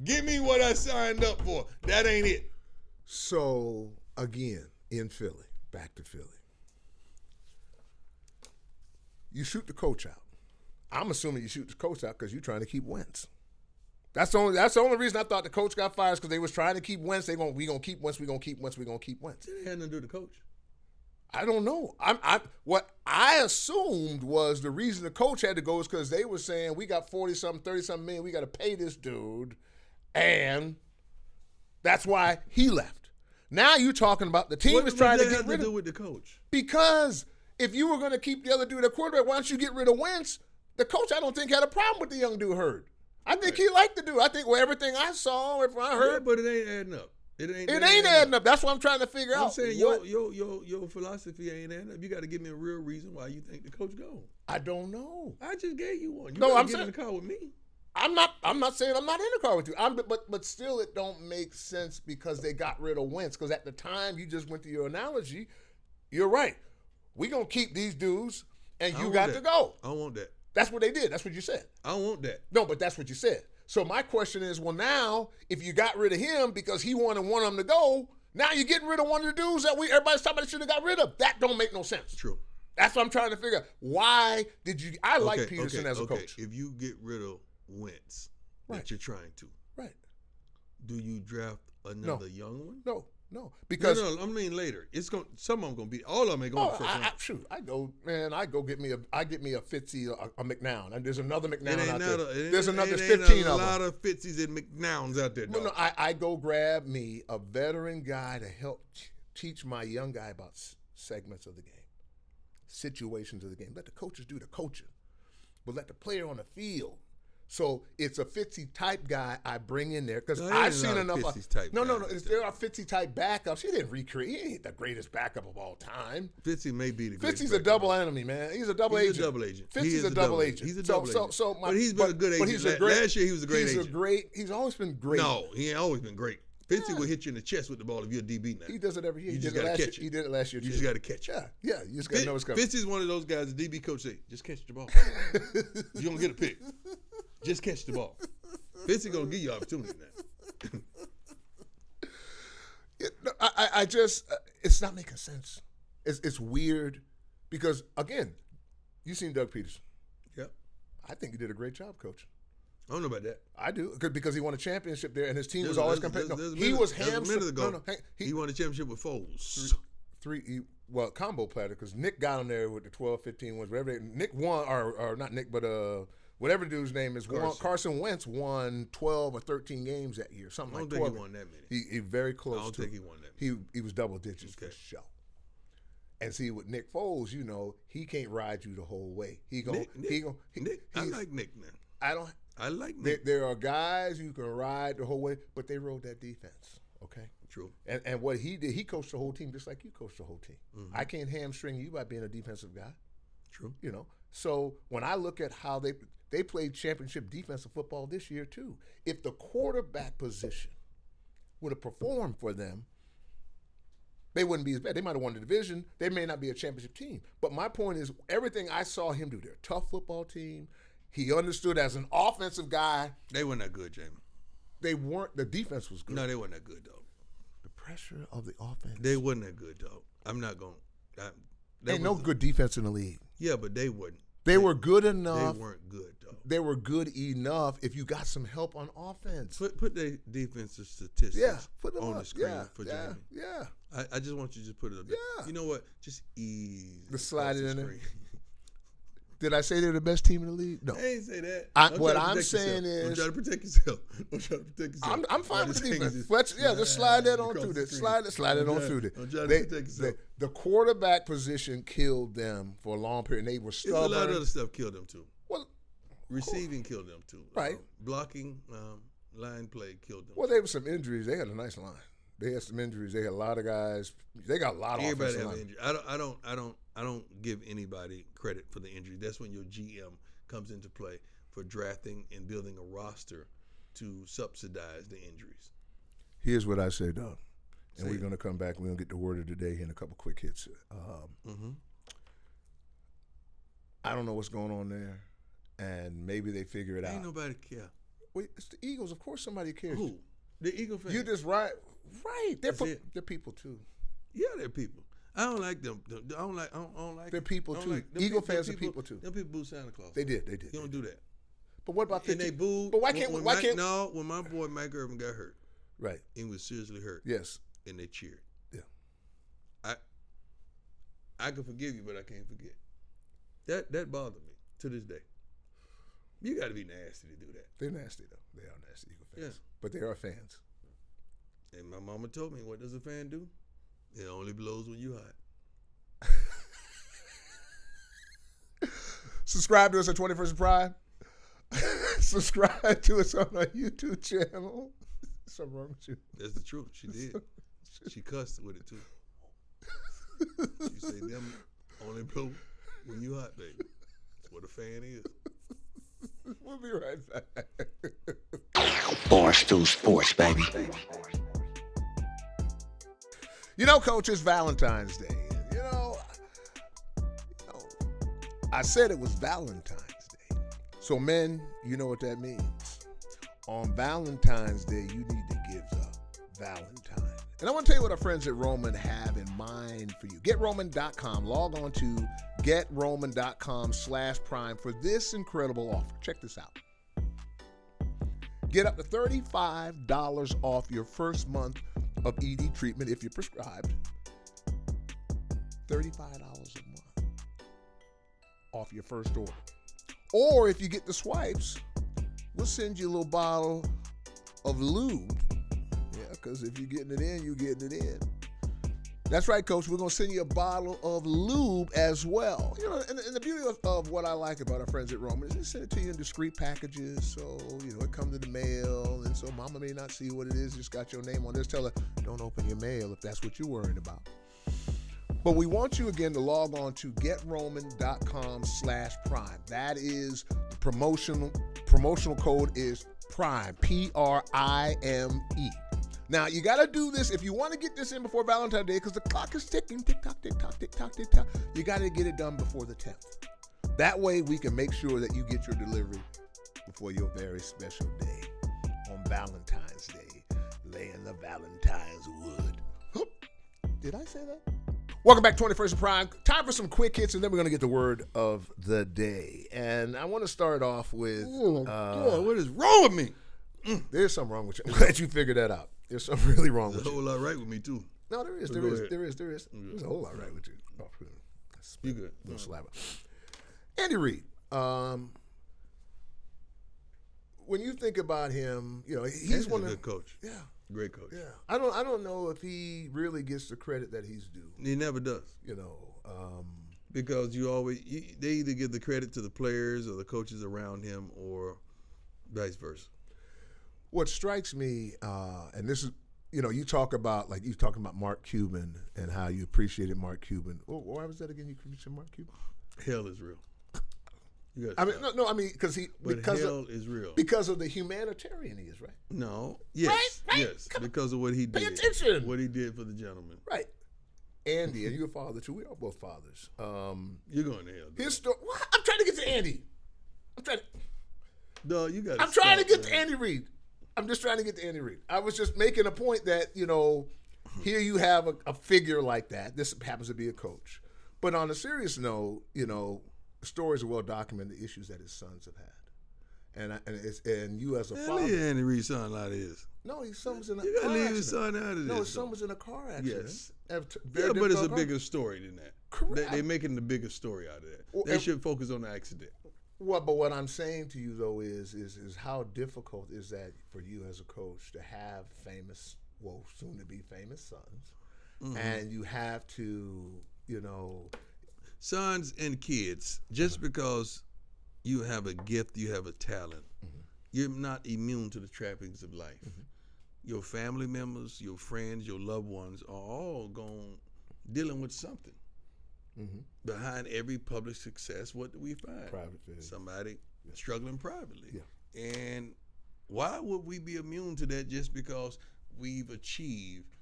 Give me what I signed up for. That ain't it. So, again, in Philly, back to Philly. You shoot the coach out. I'm assuming you shoot the coach out because you're trying to keep Wentz. That's the only reason I thought the coach got fired, because they was trying to keep Wentz. We gonna keep Wentz. We gonna keep Wentz. We gonna keep Wentz. It had nothing to do with the coach. I don't know. What I assumed was the reason the coach had to go is because they were saying we got 40-something, 30-something million. We got to pay this dude, and that's why he left. Now you're talking about the team is trying to get rid of. do with the coach? Because if you were going to keep the other dude at quarterback, why don't you get rid of Wentz? The coach, I don't think, had a problem with the young dude hurt. I think he liked the dude. I think everything I saw, everything I heard. Yeah, but it ain't adding up. It ain't adding up. That's what I'm trying to figure out. I'm saying your philosophy ain't adding up. You got to give me a real reason why you think the coach gone. I don't know. I just gave you one. You No, gotta I'm get saying- in the car with me. I'm not saying I'm not in the car with you. But still, it don't make sense because they got rid of Wentz. Because at the time you just went to your analogy, you're right. We gonna keep these dudes, and you got to go. I don't want that. That's what they did. That's what you said. I don't want that. No, but that's what you said. So my question is, well, now if you got rid of him because he wanted one of them to go, now you're getting rid of one of the dudes that everybody's talking about should have got rid of. That don't make no sense. True. That's what I'm trying to figure out. Why did you? I like Peterson as a coach. If you get rid of Wentz, that you're trying to, right? Do you draft another young one? No, because I mean later. It's going. Some of them going to be. All of them ain't going to first round. Shoot, I go get me a Fitzy, a McNown, and there's another McNown out there. There's 15 of them. A lot of Fitzys and McNowns out there. No, I go grab me a veteran guy to help teach my young guy about segments of the game, situations of the game. Let the coaches do the coaching, but let the player on the field. So it's a Fitzy type guy I bring in there because I've seen enough. No. There are Fitzy type backups. He didn't recreate. He ain't the greatest backup of all time. Fitzy may be the greatest. Fitzy's a double enemy, man. He's a double agent. Fitzy's a double agent. He's a double agent. But he's been a good agent. Last year he was a great agent. He's always been great. No, he ain't always been great. Fitzy will hit you in the chest with the ball if you're a DB now. He does it every year. You just got to catch it. He did it last year, too. You just got to catch it. Yeah. You just got to know it's coming. Fitzy's one of those guys, the DB coach say, just catch the ball. You don't get a pick. Just catch the ball. Fitzy going to give you opportunity now. I just, it's not making sense. It's weird because, again, you've seen Doug Peterson. Yep. I think he did a great job coaching. I don't know about that. I do, because he won a championship there, and his team was always competitive. He was hamstrung. He won a championship with Foles. Combo platter, because Nick got him there with the 12, 15 wins. Whatever Nick won, or not Nick, but whatever dude's name is, Carson Wentz won 12 or 13 games that year, something like that. I don't think he won that many. He very close. I don't think he won that many. He was double digits for sure. And see, with Nick Foles, he can't ride you the whole way. I like Nick now. I like Nick. There are guys you can ride the whole way, but they rode that defense. Okay. True. And what he did, he coached the whole team just like you coached the whole team. Mm-hmm. I can't hamstring you by being a defensive guy. True. So when I look at how they played championship defensive football this year too, if the quarterback position would have performed for them, they wouldn't be as bad. They might have won the division. They may not be a championship team. But my point is, everything I saw him do, they're a tough football team. He understood as an offensive guy. They weren't that good, Jamie. They weren't. The defense was good. No, they weren't that good, though. The pressure of the offense. They wasn't that good, though. I'm not going to. Ain't no good defense in the league. Yeah, but they wouldn't. They were good enough. They weren't good, though. They were good enough if you got some help on offense. Put their defensive statistics put them on the screen for Jamie. Yeah. Yeah. I just want you to just put it up there. Yeah. You know what? Just ease. The slide it in there. Did I say they're the best team in the league? No. I ain't say that. What I'm saying is, don't try to protect yourself. Don't try to protect yourself. I'm fine with the defense. Just slide that on through there. Slide it on through there. Don't try to protect yourself. The quarterback position killed them for a long period. And they were stubborn. It's a lot of other stuff killed them too. Well, receiving killed them too. Right. Blocking, line play killed them. Well, there were some injuries. They had a nice line. They had some injuries. They had a lot of guys. They got a lot of Everybody offensive have line. injury. I don't give anybody credit for the injury. That's when your GM comes into play for drafting and building a roster to subsidize the injuries. Here's what I say, Doug. And we're going to come back and we're going to get the word of the day and a couple quick hits. I don't know what's going on there, and maybe they figure it out. Ain't nobody care. Wait, it's the Eagles. Of course somebody cares. Who? The Eagle fans. You just right. They're people too. Yeah, they're people. I don't like them. I don't like. They're people too. Eagle fans are people too. Them people boo Santa Claus. They did. You don't do that. But what about 50? And they booed. But why can't? No, when my boy Mike Irvin got hurt, right? He was seriously hurt. Yes. And they cheered. Yeah. I can forgive you, but I can't forget. That bothered me to this day. You got to be nasty to do that. They're nasty though. They are nasty Eagle fans. Yeah. But they are fans. And my mama told me, what does a fan do? It only blows when you hot. Subscribe to us at 21st Prime. Subscribe to us on our YouTube channel. Something wrong with you? That's the truth. She did. She cussed with it too. She say them only blow when you hot, baby. That's what a fan is. We'll be right back. Barstool Sports, baby. Coach, it's Valentine's Day. I said it was Valentine's Day. So, men, you know what that means. On Valentine's Day, you need to give the Valentine. And I want to tell you what our friends at Roman have in mind for you. GetRoman.com. Log on to GetRoman.com/prime for this incredible offer. Check this out. Get up to $35 off your first month of ED treatment if you're prescribed. $35 a month off your first order. Or if you get the swipes, we'll send you a little bottle of lube. Yeah, because if you're getting it in, you're getting it in. That's right, Coach. We're going to send you a bottle of lube as well. You know, and the beauty of what I like about our friends at Roman is they send it to you in discreet packages. So, you know, it comes in the mail. And so mama may not see what it is. Just got your name on this. Tell her, don't open your mail if that's what you're worried about. But we want you, again, to log on to GetRoman.com/prime. That is the promotional code is PRIME, PRIME. Now, you got to do this if you want to get this in before Valentine's Day because the clock is ticking, tick-tock, tick-tock, tick-tock, tick-tock. You got to get it done before the 10th. That way, we can make sure that you get your delivery before your very special day on Valentine's Day. Laying the Valentine's wood. Did I say that? Welcome back to 21st Prime. Time for some quick hits, and then we're going to get the word of the day. And I want to start off with... Oh, my God, what is wrong with me? There's something wrong with you. I'm glad you figured that out. There's something really wrong with you. There's a whole lot right with me, too. No, there is. There's a whole lot right with you. Oh, you good. Little slapper. Andy Reid. When you think about him, you know, he's one of a good coach. Yeah. Great coach. Yeah. I don't know if he really gets the credit that he's due. He never does. You know. Because they either give the credit to the players or the coaches around him or vice versa. What strikes me, and this is, you know, you talking about Mark Cuban and how you appreciated Mark Cuban. Oh, why was that again? You appreciated Mark Cuban? Hell is real. Because hell is real. Because of the humanitarian he is, right? No. Yes. Right? Yes. Because of what he did. Pay attention. What he did for the gentleman. Right. Andy, and you're a father too. We are both fathers. You're going to hell. His story. I'm trying to get to Andy. No, you got. I'm trying to get to Andy Reid. I'm just trying to get to Andy Reid. I was just making a point that, you know, here you have a figure like that. This happens to be a coach. But on a serious note, you know, stories are well documented, the issues that his sons have had. And you as a father. Leave Andy Reid's son out of this. No, his son was in a car accident. You got to leave his son out of this. No, his son was in a car accident. Yes. But it's a bigger story than that. Correct. They're making the bigger story out of that. They should focus on the accident. But what I'm saying to you, though, is how difficult is that for you as a coach to have soon-to-be famous sons, and you have to, you know... Sons and kids, just because you have a gift, you have a talent, you're not immune to the trappings of life. Your family members, your friends, your loved ones are all dealing with something. Behind every public success, what do we find? Private failure. Somebody struggling privately. Yeah. And why would we be immune to that just because we've achieved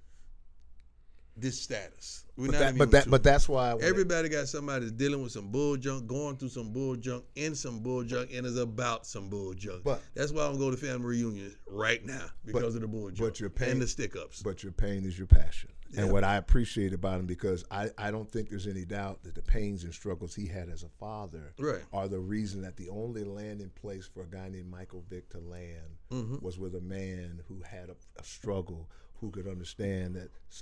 this status? But that's why everybody got somebody that's dealing with some bull junk, going through some bull junk, and is about some bull junk. But that's why I'm going to go to family reunions right now because of the bull junk and the stick ups. But your pain is your passion. Yeah. And what I appreciate about him, because I don't think there's any doubt that the pains and struggles he had as a father are the reason that the only landing place for a guy named Michael Vick to land was with a man who had a struggle, who could understand that a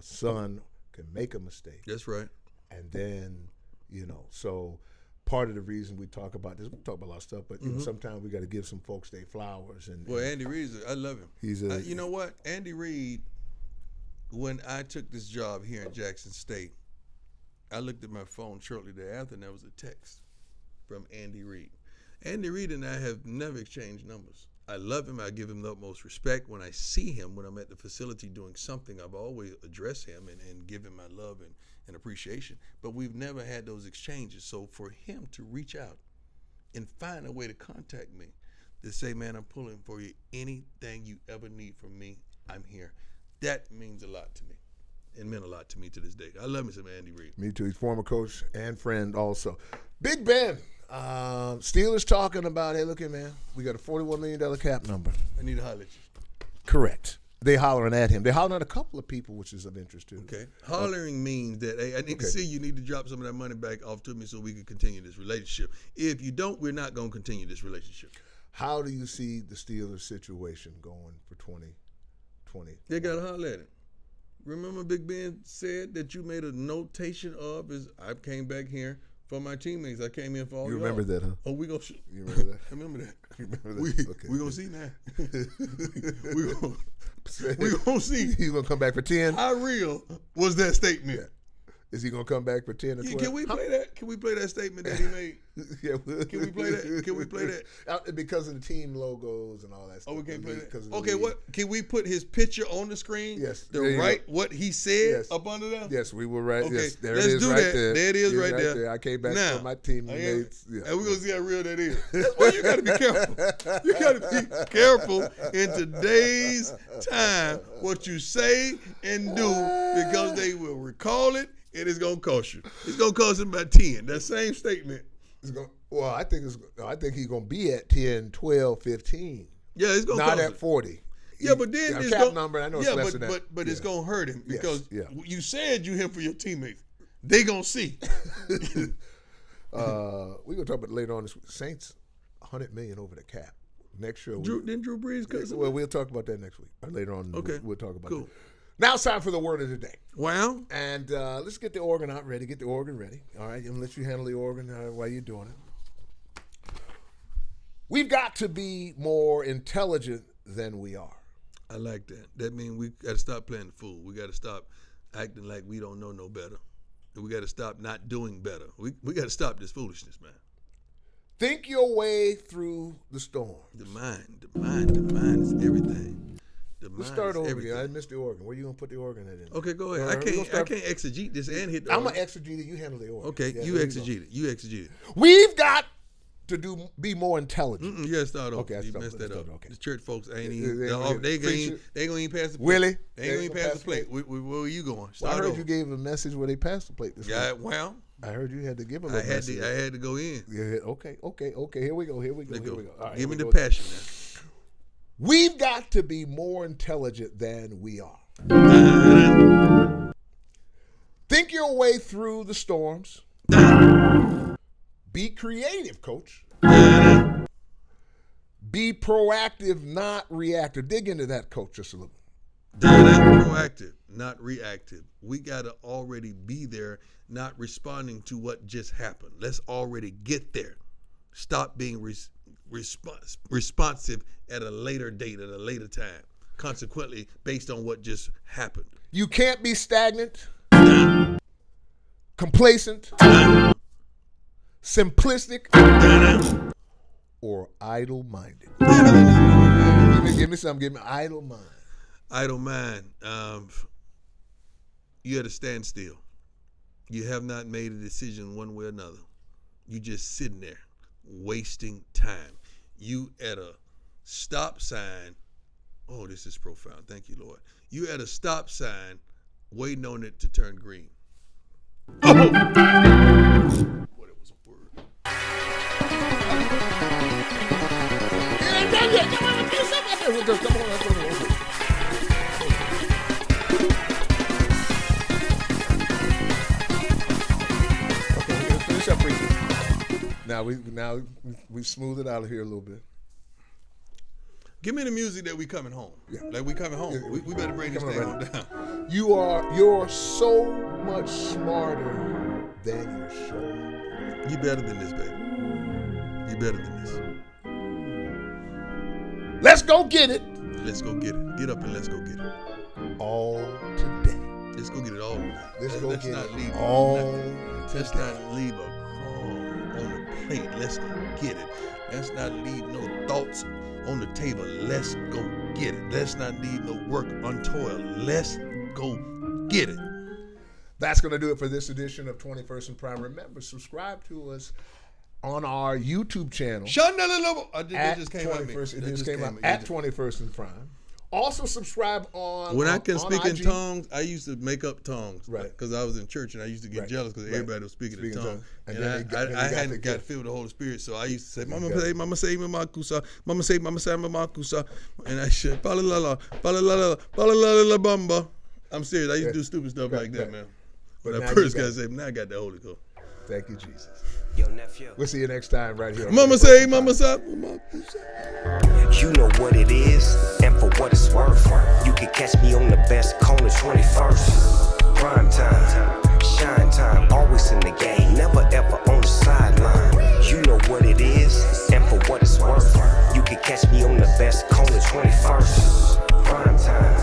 son can make a mistake. That's right. And then, you know, so part of the reason we talk about this, we talk about a lot of stuff, but you know, sometimes we got to give some folks their flowers. Well, Andy Reid, I love him. You know what? Andy Reid, when I took this job here in Jackson State, I looked at my phone shortly thereafter, and there was a text from Andy Reid. Andy Reid and I have never exchanged numbers. I love him. I give him the utmost respect. When I see him, when I'm at the facility doing something, I've always addressed him and give him my love and appreciation. But we've never had those exchanges. So for him to reach out and find a way to contact me, to say, man, I'm pulling for you. Anything you ever need from me, I'm here. That means a lot to me. It meant a lot to me to this day. I love me some Andy Reid. Me too. He's former coach and friend also. Big Ben. Steelers talking about, hey, look here, man. We got a $41 million cap number. I need to holler at you. Correct. They hollering at him. They hollering at a couple of people, which is of interest too. Okay. Hollering means that, hey, I need to see you need to drop some of that money back off to me so we can continue this relationship. If you don't, we're not going to continue this relationship. How do you see the Steelers situation going for 2020? They got to holler at him. Remember Big Ben said that you made a notation of is I came back here for my teammates. I came in for all You y'all. remember that, huh? Oh, we gonna. You remember that? I remember that. You remember that? Okay. We gonna see now. we gonna see. He's gonna come back for 10. How real was that statement? Yeah. Is he gonna come back for 10 or 12? Can we play that? Can we play that statement that he made? Yeah. Can we play that? Can we play that? Because of the team logos and all that stuff. Oh, we can't play that. Because Okay, what? Can we put his picture on the screen? Yes. To There you write go. what he said Yes. up under there? Yes, we will write. Okay, Yes, there let's it is do right that. there. There it is It's right there. I came back Now, for my teammates. Yeah. And we're going to see how real that is. That's why you got to be careful. You got to be careful in today's time what you say and do because they will recall it and it's going to cost you. It's going to cost them about 10. That same statement. Well, I think he's going to be at 10, 12, 15. Yeah, it's going to cost Not him. at 40. Yeah, but then it's it's cap going number. I know it's less than that. But it's going to hurt him because yeah. you said you him for your teammates. They going to see. We're going to talk about it later on. Saints, $100 million over the cap. Next year. Didn't Drew Brees cut some? Well, we'll talk about that next week. Or later on. Okay. We'll talk about Cool. that. Now it's time for the word of the day. Wow. And let's get the organ out ready. Get the organ ready. All right. I'm going to let you handle the organ while you're doing it. We've got to be more intelligent than we are. I like that. That means we got to stop playing the fool. We got to stop acting like we don't know no better. And we got to stop not doing better. We got to stop this foolishness, man. Think your way through the storm. The mind is everything. Let's start over again. I missed the organ. Where are you going to put the organ at in? Okay, go ahead. I can't exegete this and hit the I'm organ. going to exegete it. You handle the organ. Okay, Yeah, you exegete it. You exegete it. We've got to be more intelligent. You got to start over. Okay, You messed that up. Okay. The church folks ain't They even, ain't they preach ain't going to even pass the plate. Willie? They ain't going to even pass the plate. Where are you going? Well, Start I heard over. you gave a message where they passed the plate this week. Yeah, well, I heard you had to give a I little had message. to go in. Yeah, okay. Here we go. Let's go. All right, Give me here the we go. passion now. We've got to be more intelligent than we are. Think your way through the storms. Be creative, coach. Be proactive, not reactive. Dig into that, coach, just a little. Proactive, not reactive. We got to already be there, not responding to what just happened. Let's already get there. Stop being responsive at a later date, at a later time. Consequently, based on what just happened. You can't be stagnant, complacent, simplistic, or idle-minded. Give me something. Give me idle mind. Idle mind. You at a standstill. You have not made a decision one way or another. You just sitting there, wasting time. You at a stop sign. Oh, this is profound. Thank you, Lord. You at a stop sign, waiting on it to turn green. Oh! Boy, that was a word. Finish up briefly. Now we've smoothed it out of here a little bit. Give me the music that we coming home. Yeah. Like we coming home. Yeah, We better bring this thing on down. You're so much smarter than you're showing. You better than this, baby. You better than this. Let's go get it. Let's go get it. Get up and let's go get it. All today. Let's go get it all today. Let's not leave all Let's not leave a crumb on the plate. Let's go get it. Let's not leave no thoughts on the table. Let's go get it. Let's not leave no work untoiled. Let's go get it. That's going to do it for this edition of 21st and Prime. Remember, subscribe to us on our YouTube channel. It just came out. It just came out at 21st and Prime. Also subscribe on When I on can speak in IG. tongues, I used to make up tongues. Right. Because I was in church and I used to get Right. jealous because Right. everybody was speaking in Speaking tongues. tongues. And I hadn't got filled with the Holy Spirit, so I used to say, Mama say, Mama kusa, Mama say, Mama kusa. And I said, Palalala, Palalala, Palalala bamba. I'm serious. I used to do stupid stuff like that, man. But I now first you got got saved, now I got the Holy Ghost. Thank you, Jesus. Yo, nephew. We'll see you next time right here. on Mama 21st say, Time. Mama say, You know what it is, and for what it's worth, you can catch me on the best corner 21st. Prime time, shine time, always in the game, never ever on the sideline. You know what it is, and for what it's worth, you can catch me on the best corner 21st. Prime time.